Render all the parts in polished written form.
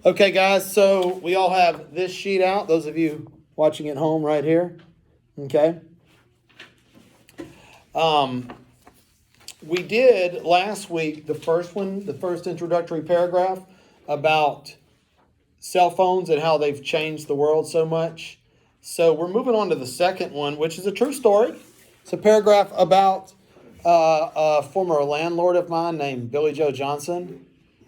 Okay, guys, so we all have this sheet out. Those of you watching at home right here. Okay. We did last week the first introductory paragraph about cell phones and how they've changed the world so much. So we're moving on to the second one, which is a true story. It's a paragraph about a former landlord of mine named Billy Joe Johnson.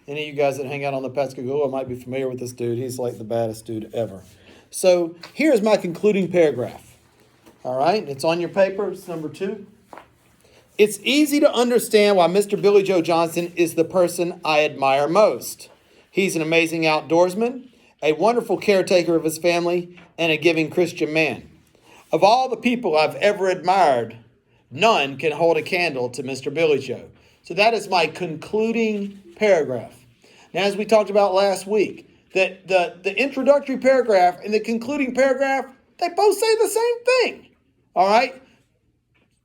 Any of you guys that hang out on the Pascagoula might be familiar with this dude. He's like the baddest dude ever. So here's my concluding paragraph. All right, it's on your paper. It's number 2. It's easy to understand why Mr. Billy Joe Johnson is the person I admire most. He's an amazing outdoorsman, a wonderful caretaker of his family, and a giving Christian man. Of all the people I've ever admired, none can hold a candle to Mr. Billy Joe. So that is my concluding paragraph. Now, as we talked about last week, that the introductory paragraph and the concluding paragraph, they both say the same thing. All right?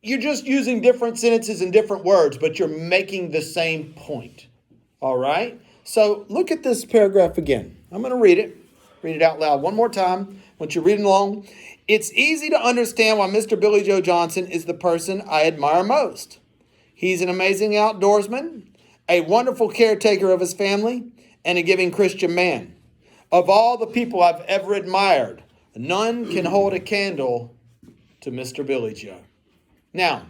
You're just using different sentences and different words, but you're making the same point. All right? So look at this paragraph again. I'm going to read it out loud one more time. Once you're reading along, it's easy to understand why Mr. Billy Joe Johnson is the person I admire most. He's an amazing outdoorsman, a wonderful caretaker of his family, and a giving Christian man. Of all the people I've ever admired, none can hold a candle to Mr. Billy Joe. Now,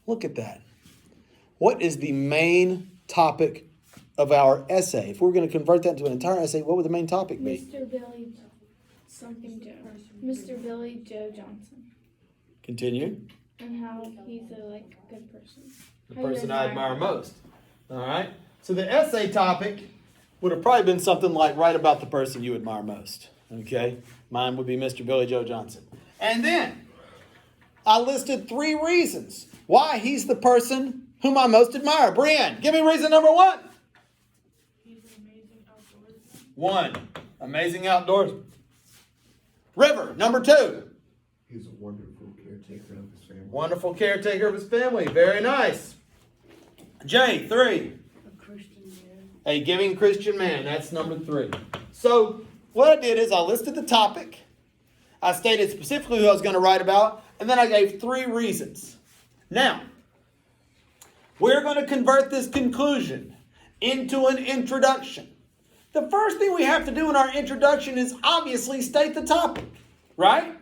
look at that. What is the main topic of our essay? If we're going to convert that into an entire essay, what would the main topic be? Mr. Billy Joe Johnson. Continue. And how he's a good person. The person I admire most. All right. So the essay topic would have probably been something like write about the person you admire most. Okay. Mine would be Mr. Billy Joe Johnson. And then I listed 3 reasons why he's the person whom I most admire. Brianne, give me reason number 1. He's an amazing outdoorsman. 1, amazing outdoorsman. River, number 2. He's a wonderful caretaker of his family. Wonderful caretaker of his family. Very nice. Jay, 3. A Christian man. A giving Christian man. That's number 3. So what I did is I listed the topic. I stated specifically who I was going to write about. And then I gave 3 reasons. Now, we're going to convert this conclusion into an introduction. The first thing we have to do in our introduction is obviously state the topic, right?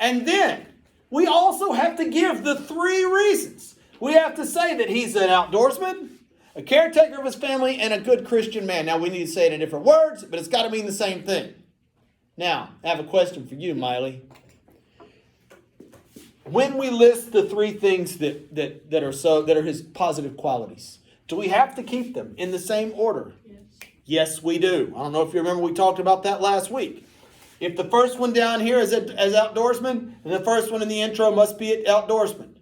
And then we also have to give the 3 reasons. We have to say that he's an outdoorsman, a caretaker of his family, and a good Christian man. Now, we need to say it in different words, but it's got to mean the same thing. Now, I have a question for you, Miley. When we list the 3 things that are his positive qualities, do we have to keep them in the same order? Yes. Yes, we do. I don't know if you remember, we talked about that last week. If the first one down here is as outdoorsman, then the first one in the intro must be outdoorsman.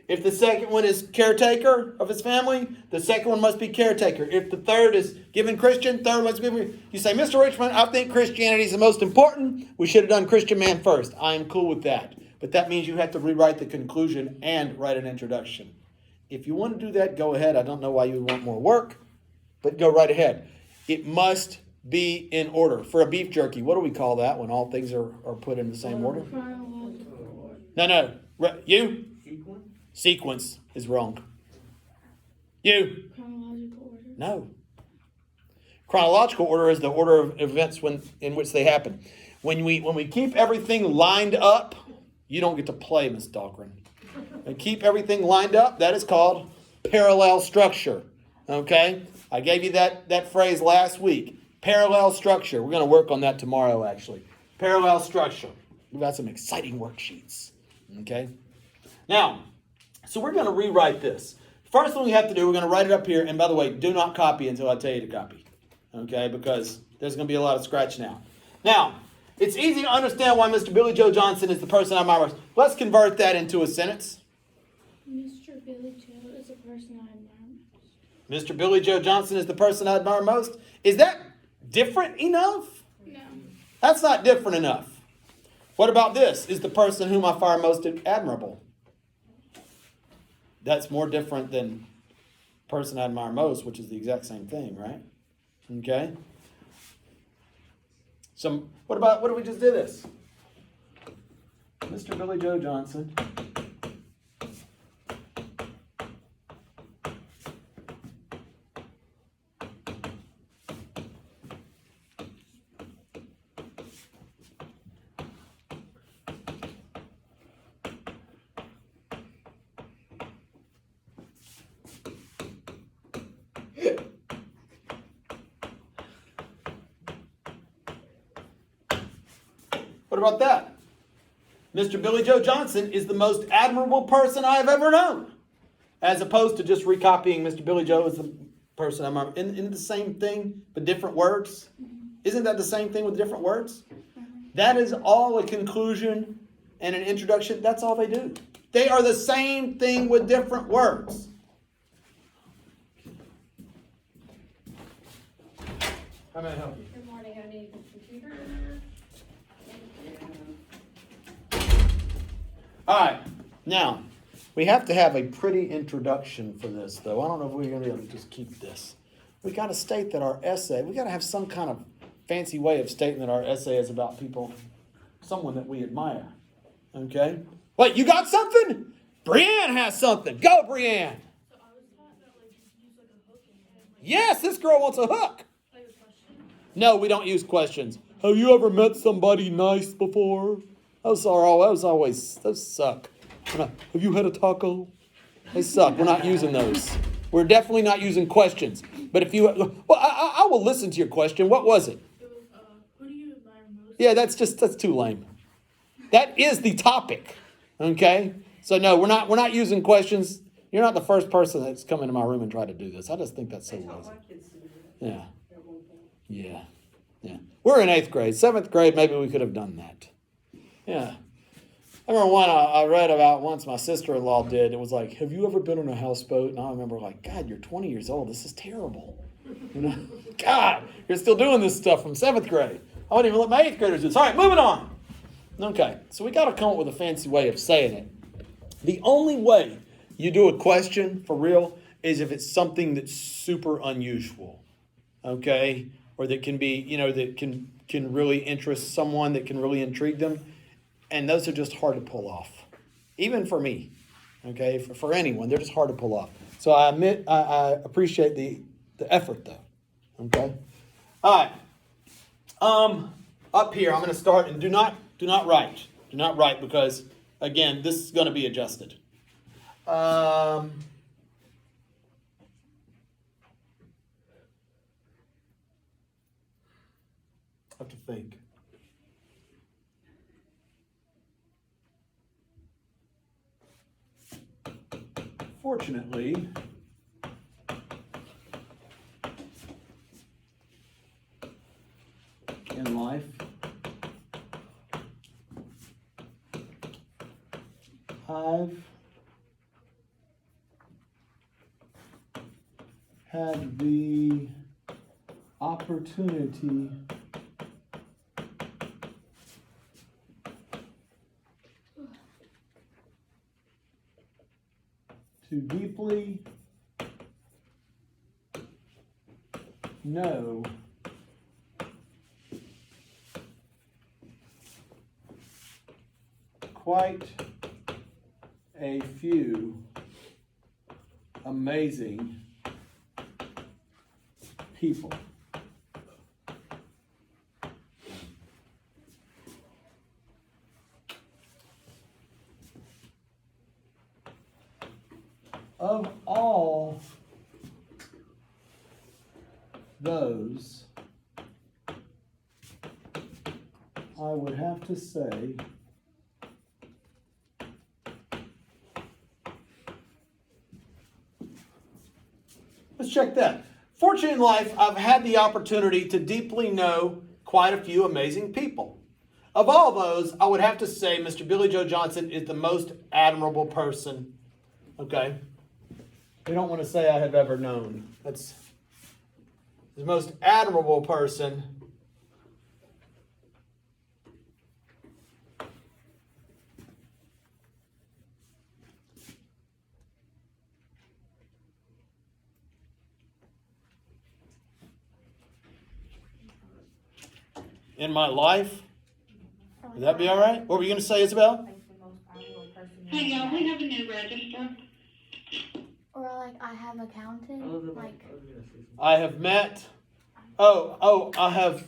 If the second one is caretaker of his family, the second one must be caretaker. If the third is giving Christian, third must be... You say, Mr. Richmond, I think Christianity is the most important. We should have done Christian man first. I am cool with that. But that means you have to rewrite the conclusion and write an introduction. If you want to do that, go ahead. I don't know why you would want more work, but go right ahead. It must be in order. For a beef jerky, what do we call that when all things are put in the same order? Chronological order. No. You? Sequence? Sequence is wrong. You? Chronological order. No. Chronological order is the order of events in which they happen. When we keep everything lined up, you don't get to play, Miss Dahlgren. And keep everything lined up, that is called parallel structure. Okay? I gave you that phrase last week. Parallel structure. We're going to work on that tomorrow, actually. Parallel structure. We've got some exciting worksheets. Okay? Now, so we're going to rewrite this. First thing we have to do, we're going to write it up here. And by the way, do not copy until I tell you to copy. Okay? Because there's going to be a lot of scratching out. Now, it's easy to understand why Mr. Billy Joe Johnson is the person I admire most. Let's convert that into a sentence. Mr. Billy Joe is a person I admire most. Mr. Billy Joe Johnson is the person I admire most. Is that different enough? No. That's not different enough. What about this? Is the person whom I find most admirable? That's more different than person I admire most, which is the exact same thing, right? Okay? What if we just did this? Mr. Billy Joe Johnson. What about that? Mr. Billy Joe Johnson is the most admirable person I have ever known. As opposed to just recopying Mr. Billy Joe as the person I'm in the same thing, but different words. Isn't that the same thing with different words? That is all a conclusion and an introduction. That's all they do. They are the same thing with different words. How may I help you? Good morning, I need a computer. All right. Now, we have to have a pretty introduction for this, though. I don't know if we're going to be able to just keep this. We got to state that our essay, we got to have some kind of fancy way of stating that our essay is about people, someone that we admire. Okay? Wait, you got something? Brienne has something. Go, Brienne. So I was taught that like you use like a hook and like Yes, this girl wants a hook. a question. No, we don't use questions. Have you ever met somebody nice before? Those suck. Have you had a taco? They suck. We're not using those. We're definitely not using questions. But if you, well, I will listen to your question. What was it? It was who do you admire most? Yeah, that's too lame. That is the topic. Okay? So no, we're not using questions. You're not the first person that's come into my room and tried to do this. I just think that's so lazy. Yeah. Yeah. Yeah. We're in 8th grade. 7th grade, maybe we could have done that. Yeah. I remember one I read about once my sister-in-law did. It was like, have you ever been on a houseboat? And I remember like, God, you're 20 years old. This is terrible. You know, God, you're still doing this stuff from 7th grade. I wouldn't even let my 8th graders do this. All right, moving on. Okay, so we got to come up with a fancy way of saying it. The only way you do a question for real is if it's something that's super unusual. Okay? Or that can be, that can really interest someone, that can really intrigue them. And those are just hard to pull off. Even for me. Okay? For anyone, they're just hard to pull off. So I admit, I appreciate the effort though. Okay? All right. Up here, I'm going to start, and do not write. Do not write because, again, this is going to be adjusted. I have to think. Fortunately, in life, I've had the opportunity to deeply know quite a few amazing people. Of all those, I would have to say let's check that. Fortunate in life, I've had the opportunity to deeply know quite a few amazing people. Of all those, I would have to say Mr. Billy Joe Johnson is the most admirable person. Okay? We don't want to say I have ever known. That's the most admirable person. in my life. Or Would that be all right? What were you going to say, Isabel? Like the most valuable person. Hey, y'all, we have a new register. Or like I have accountant. Like I have met. Oh, I have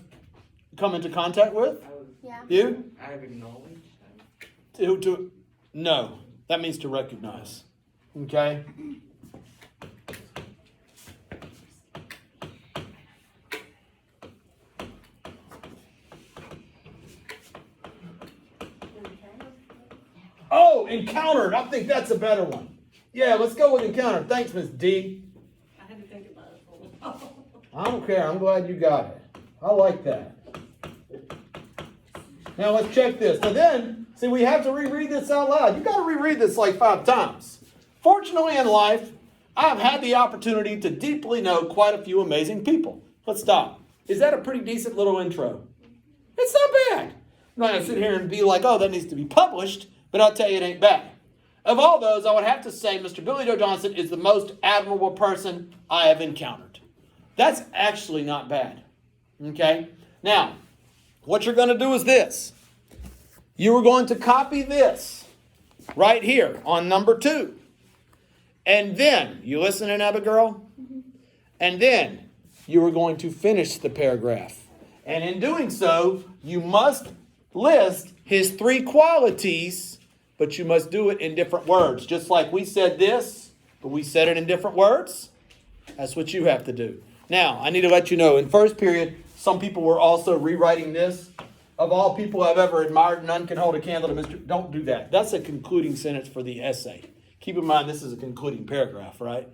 come into contact with yeah. you. I have acknowledged. No, that means to recognize. Okay. Oh, encountered. I think that's a better one. Yeah, let's go with encountered. Thanks, Miss D. I had to think about it for a while. I don't care. I'm glad you got it. I like that. Now let's check this. Now then, see, we have to reread this out loud. You got to reread this like 5 times. Fortunately in life, I've had the opportunity to deeply know quite a few amazing people. Let's stop. Is that a pretty decent little intro? It's not bad. I'm not going to sit here and be like, oh, that needs to be published, but I'll tell you it ain't bad. Of all those, I would have to say Mr. Billy Joe Johnson is the most admirable person I have encountered. That's actually not bad. Okay? Now, what you're going to do is this. You are going to copy this right here on number 2. And then, you listening, Abigail? And then, you are going to finish the paragraph. And in doing so, you must list his 3 qualities, but you must do it in different words. Just like we said this, but we said it in different words. That's what you have to do. Now, I need to let you know, in first period, some people were also rewriting this. Of all people I've ever admired, none can hold a candle to Mr. Don't do that. That's a concluding sentence for the essay. Keep in mind, this is a concluding paragraph, right?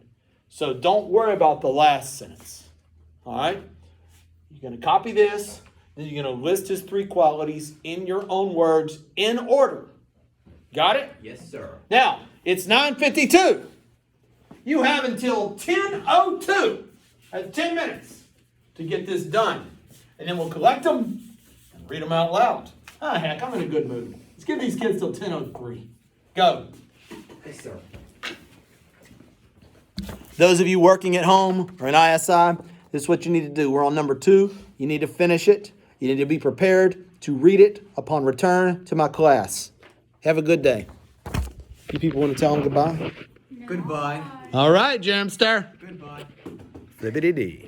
So don't worry about the last sentence. All right? You're going to copy this. Then you're going to list his 3 qualities in your own words in order. Got it? Yes, sir. Now, it's 9:52. You have until 10:02. That's 10 minutes to get this done. And then we'll collect them and read them out loud. Ah, heck, I'm in a good mood. Let's give these kids till 10:03. Go. Yes, sir. Those of you working at home or in ISI, this is what you need to do. We're on number 2. You need to finish it. You need to be prepared to read it upon return to my class. Have a good day. You people want to tell them goodbye? Goodbye. All right, Jamster. Goodbye. Flippity-dee.